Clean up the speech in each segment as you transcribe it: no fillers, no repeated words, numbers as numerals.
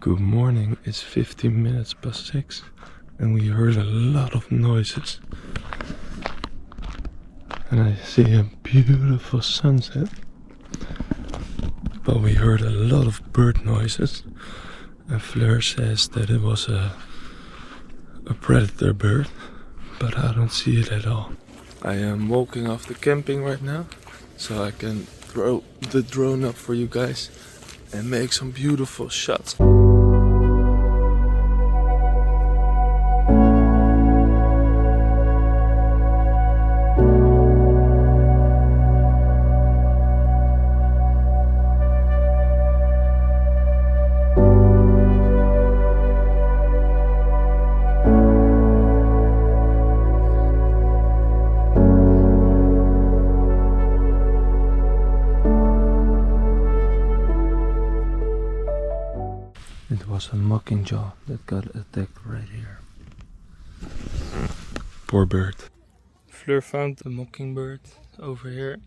Good morning, it's 15 minutes past 6 and we heard a lot of noises. And I see a beautiful sunset. But we heard a lot of bird noises. And Fleur says that it was a predator bird, but I don't see it at all. I am walking off the camping right now, so I can throw the drone up for you guys and make some beautiful shots. It was a mockingjaw that got attacked right here. Poor bird. Fleur found the mockingbird over here,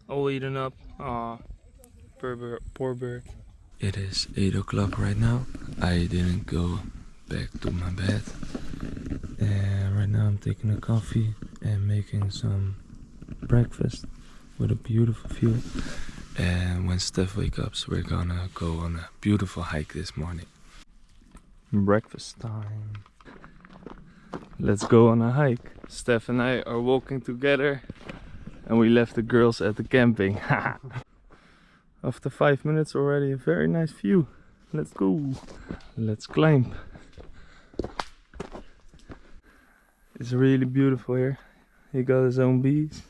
all eaten up. Aw, poor bird. It is 8 o'clock right now. I didn't go back to my bed. And right now I'm taking a coffee and making some breakfast with a beautiful view. And when Stef wakes up, we're gonna go on a beautiful hike this morning. Breakfast time. Let's go on a hike. Stef and I are walking together and we left the girls at the camping. After 5 minutes already, a very nice view. Let's go. Let's climb. It's really beautiful here. He got his own bees.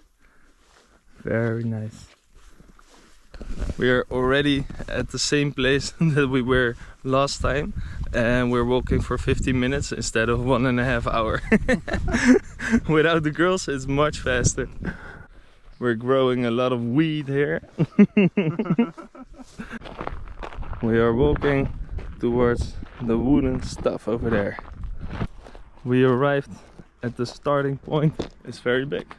Very nice. We are already at the same place that we were last time, and we're walking for 15 minutes instead of 1.5 hours. Without the girls it's much faster. We're growing a lot of weed here. We are walking towards the wooden stuff over there. We arrived at the starting point. It's very big.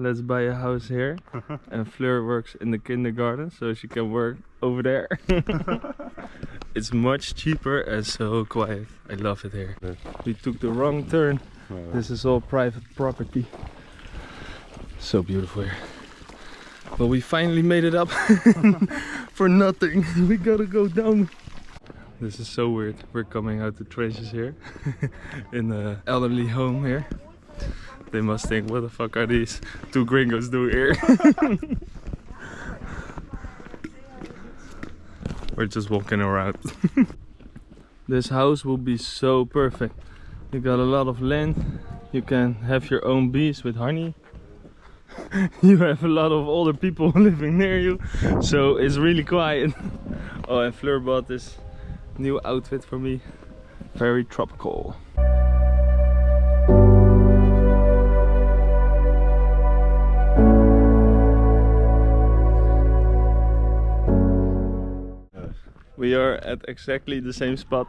Let's buy a house here. And Fleur works in the kindergarten, so she can work over there. It's much cheaper and so quiet. I love it here. We took the wrong turn. This is all private property. So beautiful here. But we finally made it up for nothing. We gotta go down. This is so weird. We're coming out the trenches here in the elderly home here. They must think, what the fuck are these two gringos doing here? We're just walking around. This house will be so perfect. You got a lot of land. You can have your own bees with honey. You have a lot of older people living near you. So it's really quiet. Oh, and Fleur bought this new outfit for me. Very tropical. We are at exactly the same spot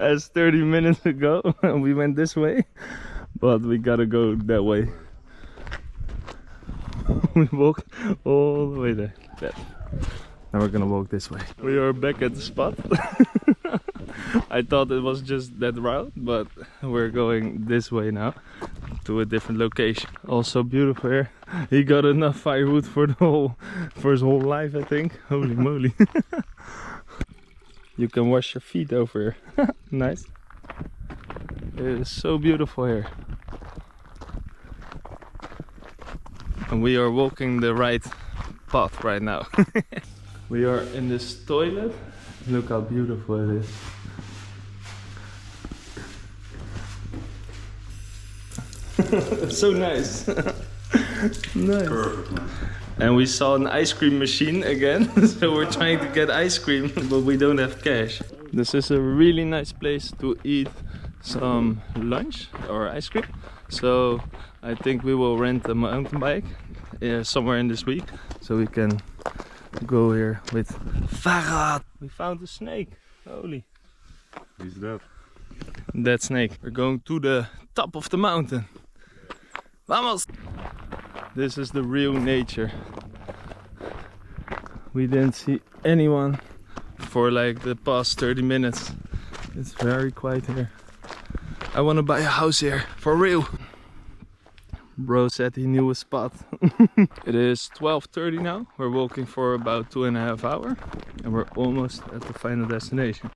as 30 minutes ago. We went this way, but we gotta go that way. We walked all the way there. Now we're gonna walk this way. We are back at the spot. I thought it was just that route, but we're going this way now to a different location. Also beautiful here. He got enough firewood for his whole life, I think. Holy moly. You can wash your feet over here. Nice. It is so beautiful here. And we are walking the right path right now. We are in this toilet. Look how beautiful it is. So nice. Nice. Perfect. And we saw an ice cream machine again. So we're trying to get ice cream, but we don't have cash. This is a really nice place to eat some lunch or ice cream. So I think we will rent a mountain bike somewhere in this week, so we can go here with Farad. We found a snake. Holy. Who's that? That snake. We're going to the top of the mountain. Vamos! This is the real nature. We didn't see anyone for like the past 30 minutes. It's very quiet here. I want to buy a house here, for real. Bro said he knew a spot. It is 12:30 now. We're walking for about 2.5 hours and we're almost at the final destination.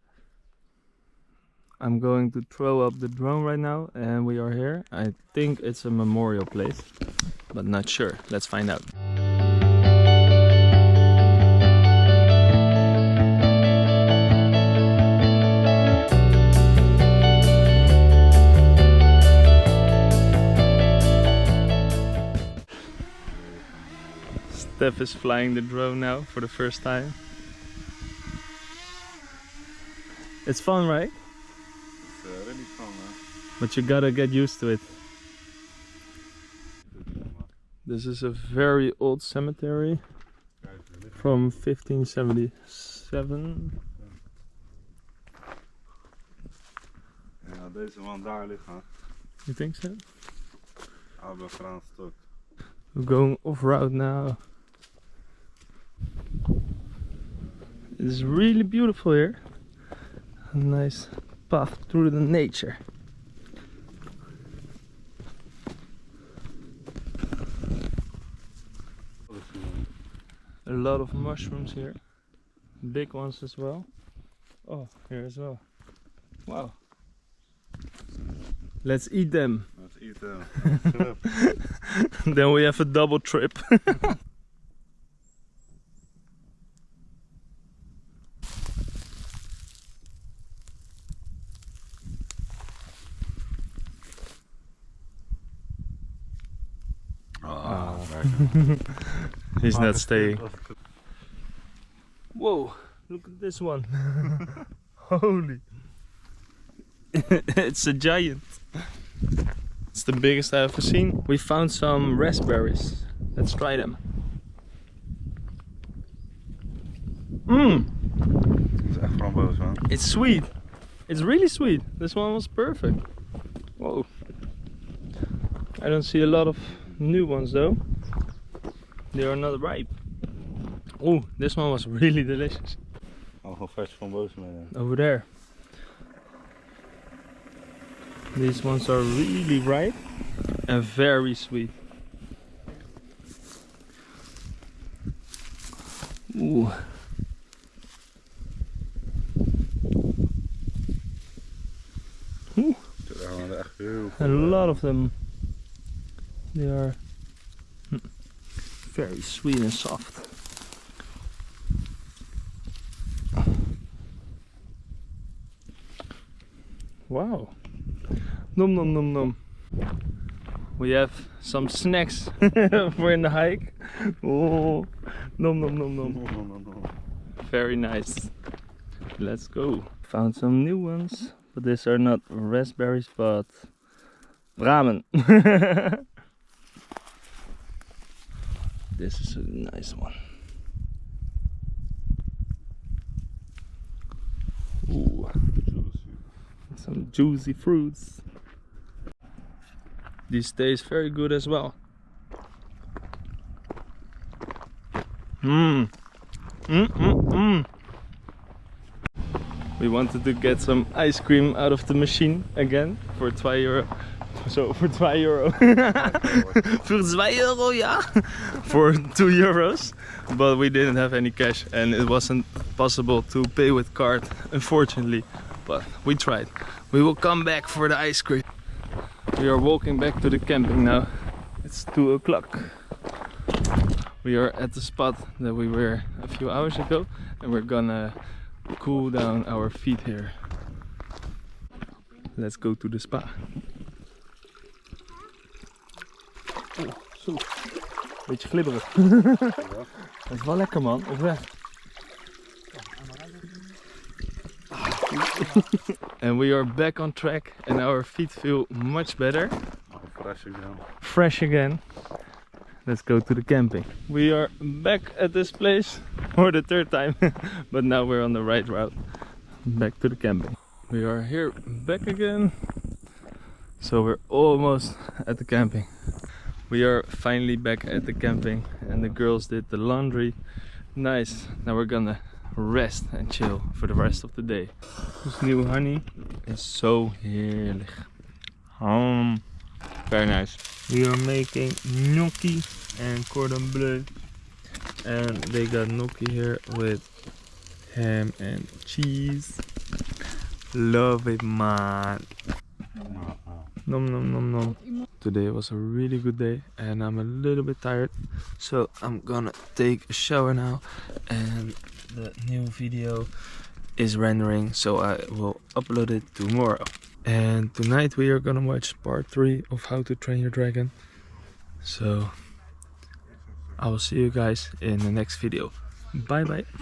I'm going to throw up the drone right now and we are here. I think it's a memorial place, but not sure. Let's find out. Stef is flying the drone now for the first time. It's fun, right? It's really fun, man. But you gotta get used to it. This is a very old cemetery from 1577. Ja, deze man daar liggen. You think so? Oude Frans stuk. We're going off-road now. It's really beautiful here. A nice path through the nature. A lot of mushrooms here. Big ones as well. Oh, here as well. Wow. Let's eat them. Let's eat them. Then we have a double trip. He's not staying. Whoa, look at this one. Holy. It's a giant. It's the biggest I've ever seen. We found some raspberries. Let's try them. It's sweet. It's really sweet. This one was perfect. Whoa. I don't see a lot of new ones though. They are not ripe. Oh, this one was really delicious. Gewoon vers van boos mee. Over there. These ones are really ripe and very sweet. Ooh. Ooh. A lot of them. They are very sweet and soft. Wow. Nom nom nom nom. We have some snacks for in the hike. Oh, nom nom nom nom. Very nice. Let's go. Found some new ones, but these are not raspberries, but ramen. This is a nice one. Ooh. Some juicy fruits. These taste very good as well. We wanted to get some ice cream out of the machine again for €2. So for €2. For €2, yeah. For €2. But we didn't have any cash and it wasn't possible to pay with card, unfortunately. But we tried. We will come back for the ice cream. We are walking back to the camping now. It's 2 o'clock. We are at the spot that we were a few hours ago and we're gonna cool down our feet here. Let's go to the spa. Oh, zo. Beetje glibberig. Dat is wel lekker man, op weg. And we are back on track and our feet feel much better. Fresh again. Fresh again. let's go to the camping. We are back at this place for the third time, but now we're on the right route. Back to the camping. We are here back again. So we're almost at the camping. We are finally back at the camping and the girls did the laundry. Nice. Now we're gonna rest and chill for the rest of the day. This new honey is so heerlijk. Very nice. We are making gnocchi and cordon bleu. And they got gnocchi here with ham and cheese. Love it, man. Nom nom nom nom. Today was a really good day and I'm a little bit tired, so I'm gonna take a shower now, and the new video is rendering, so I will upload it tomorrow. And tonight we are gonna watch part 3 of How to Train Your Dragon. So I will see you guys in the next video. Bye bye.